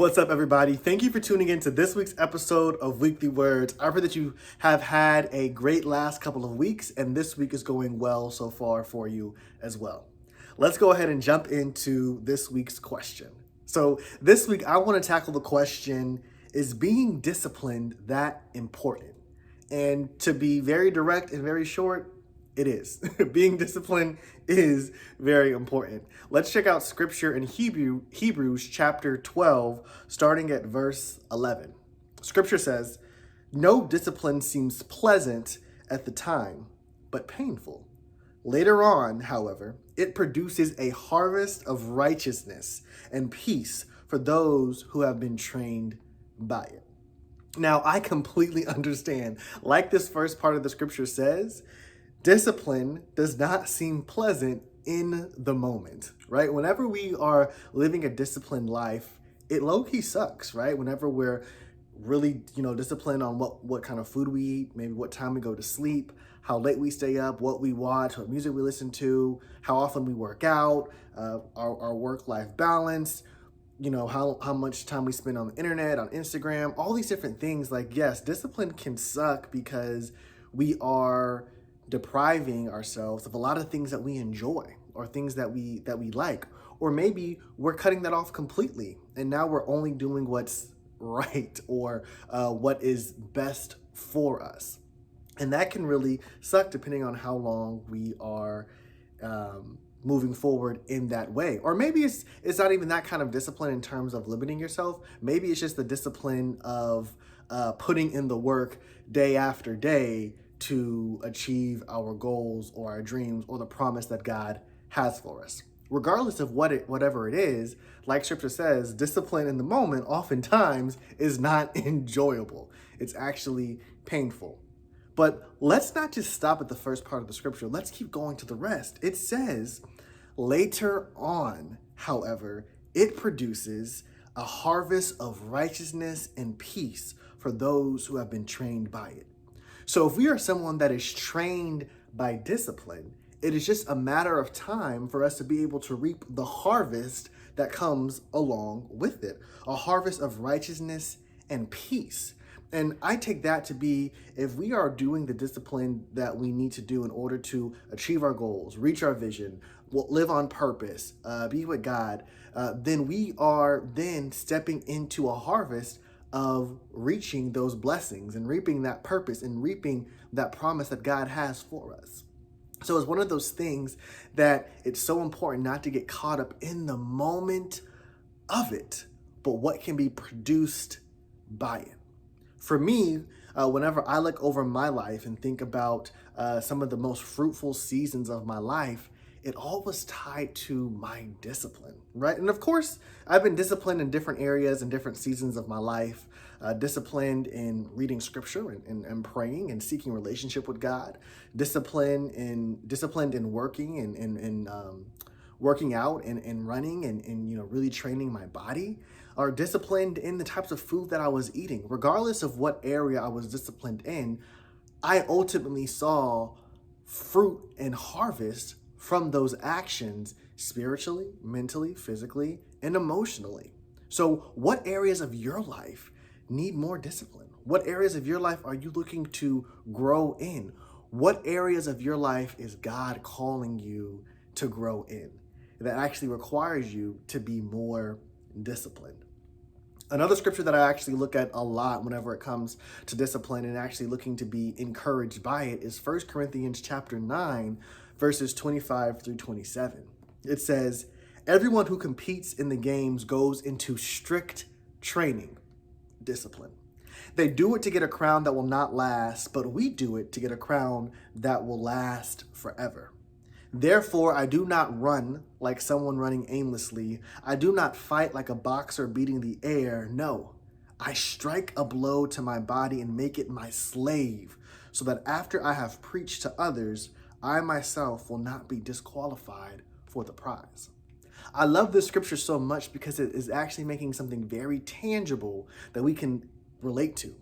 What's up, everybody? Thank you for tuning in to this week's episode of Weekly Words. I pray that you have had a great last couple of weeks, and this week is going well so far for you as well. Let's go ahead and jump into this week's question. So this week, I want to tackle the question, is being disciplined that important? And to be very direct and very short, it is. Being disciplined is very important. Let's check out scripture in Hebrews chapter 12, starting at verse 11. Scripture says, "No discipline seems pleasant at the time, but painful. Later on, however, it produces a harvest of righteousness and peace for those who have been trained by it." Now, I completely understand, like this first part of the scripture says, discipline does not seem pleasant in the moment, right? Whenever we are living a disciplined life, it low-key sucks, right? Whenever we're really, disciplined on what kind of food we eat, maybe what time we go to sleep, how late we stay up, what we watch, what music we listen to, how often we work out, our work-life balance, how much time we spend on the internet, on Instagram, all these different things. Like, yes, discipline can suck because we are depriving ourselves of a lot of things that we enjoy or things that we like, or maybe we're cutting that off completely and now we're only doing what's right or what is best for us. And that can really suck depending on how long we are moving forward in that way. Or maybe it's not even that kind of discipline in terms of limiting yourself. Maybe it's just the discipline of putting in the work day after day to achieve our goals or our dreams or the promise that God has for us. Regardless of whatever it is, like scripture says, discipline in the moment oftentimes is not enjoyable. It's actually painful. But let's not just stop at the first part of the scripture. Let's keep going to the rest. It says, later on, however, it produces a harvest of righteousness and peace for those who have been trained by it. So if we are someone that is trained by discipline, it is just a matter of time for us to be able to reap the harvest that comes along with it, a harvest of righteousness and peace. And I take that to be, if we are doing the discipline that we need to do in order to achieve our goals, reach our vision, live on purpose, be with God, then we are then stepping into a harvest of reaching those blessings and reaping that purpose and reaping that promise that God has for us. So it's one of those things that it's so important not to get caught up in the moment of it, but what can be produced by it. For me, whenever I look over my life and think about some of the most fruitful seasons of my life, it all was tied to my discipline, right? And of course, I've been disciplined in different areas and different seasons of my life, disciplined in reading scripture and praying and seeking relationship with God, disciplined in working and working out and running and really training my body, or disciplined in the types of food that I was eating. Regardless of what area I was disciplined in, I ultimately saw fruit and harvest from those actions spiritually, mentally, physically, and emotionally. So what areas of your life need more discipline? What areas of your life are you looking to grow in? What areas of your life is God calling you to grow in that actually requires you to be more disciplined? Another scripture that I actually look at a lot whenever it comes to discipline and actually looking to be encouraged by it is 1 Corinthians chapter 9, verses 25 through 27. It says, "Everyone who competes in the games goes into strict training, discipline. They do it to get a crown that will not last, but we do it to get a crown that will last forever. Therefore, I do not run like someone running aimlessly. I do not fight like a boxer beating the air. No, I strike a blow to my body and make it my slave, so that after I have preached to others, I myself will not be disqualified for the prize." I love this scripture so much because it is actually making something very tangible that we can relate to.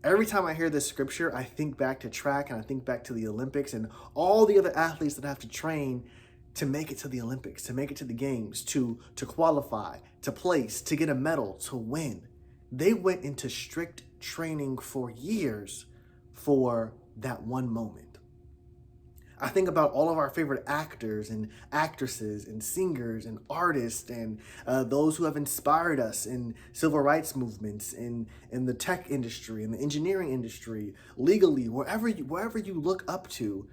Every time I hear this scripture, I think back to track and I think back to the Olympics and all the other athletes that have to train to make it to the Olympics, to make it to the games, to qualify, to place, to get a medal, to win. They went into strict training for years for that one moment. I think about all of our favorite actors and actresses and singers and artists and those who have inspired us in civil rights movements, in the tech industry, in the engineering industry, legally, wherever you look up to.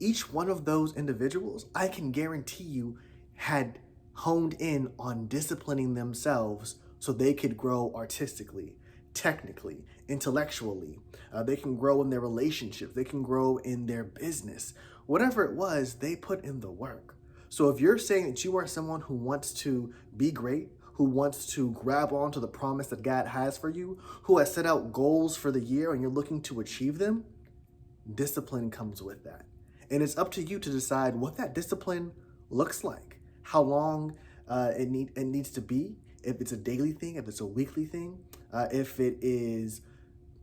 Each one of those individuals, I can guarantee you, had honed in on disciplining themselves so they could grow artistically, technically, intellectually. They can grow in their relationships. They can grow in their business. Whatever it was, they put in the work. So if you're saying that you are someone who wants to be great, who wants to grab onto the promise that God has for you, who has set out goals for the year and you're looking to achieve them, discipline comes with that. And it's up to you to decide what that discipline looks like, how long it needs to be, if it's a daily thing, if it's a weekly thing, if it is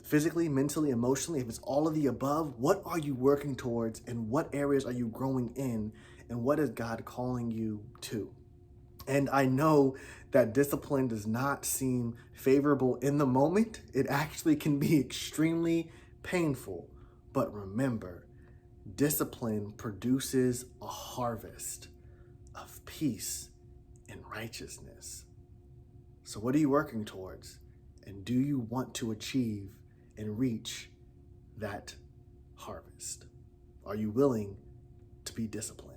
physically, mentally, emotionally, if it's all of the above. What are you working towards, and what areas are you growing in, and what is God calling you to? And I know that discipline does not seem favorable in the moment. It actually can be extremely painful. But remember, discipline produces a harvest of peace and righteousness. So what are you working towards? And do you want to achieve and reach that harvest? Are you willing to be disciplined?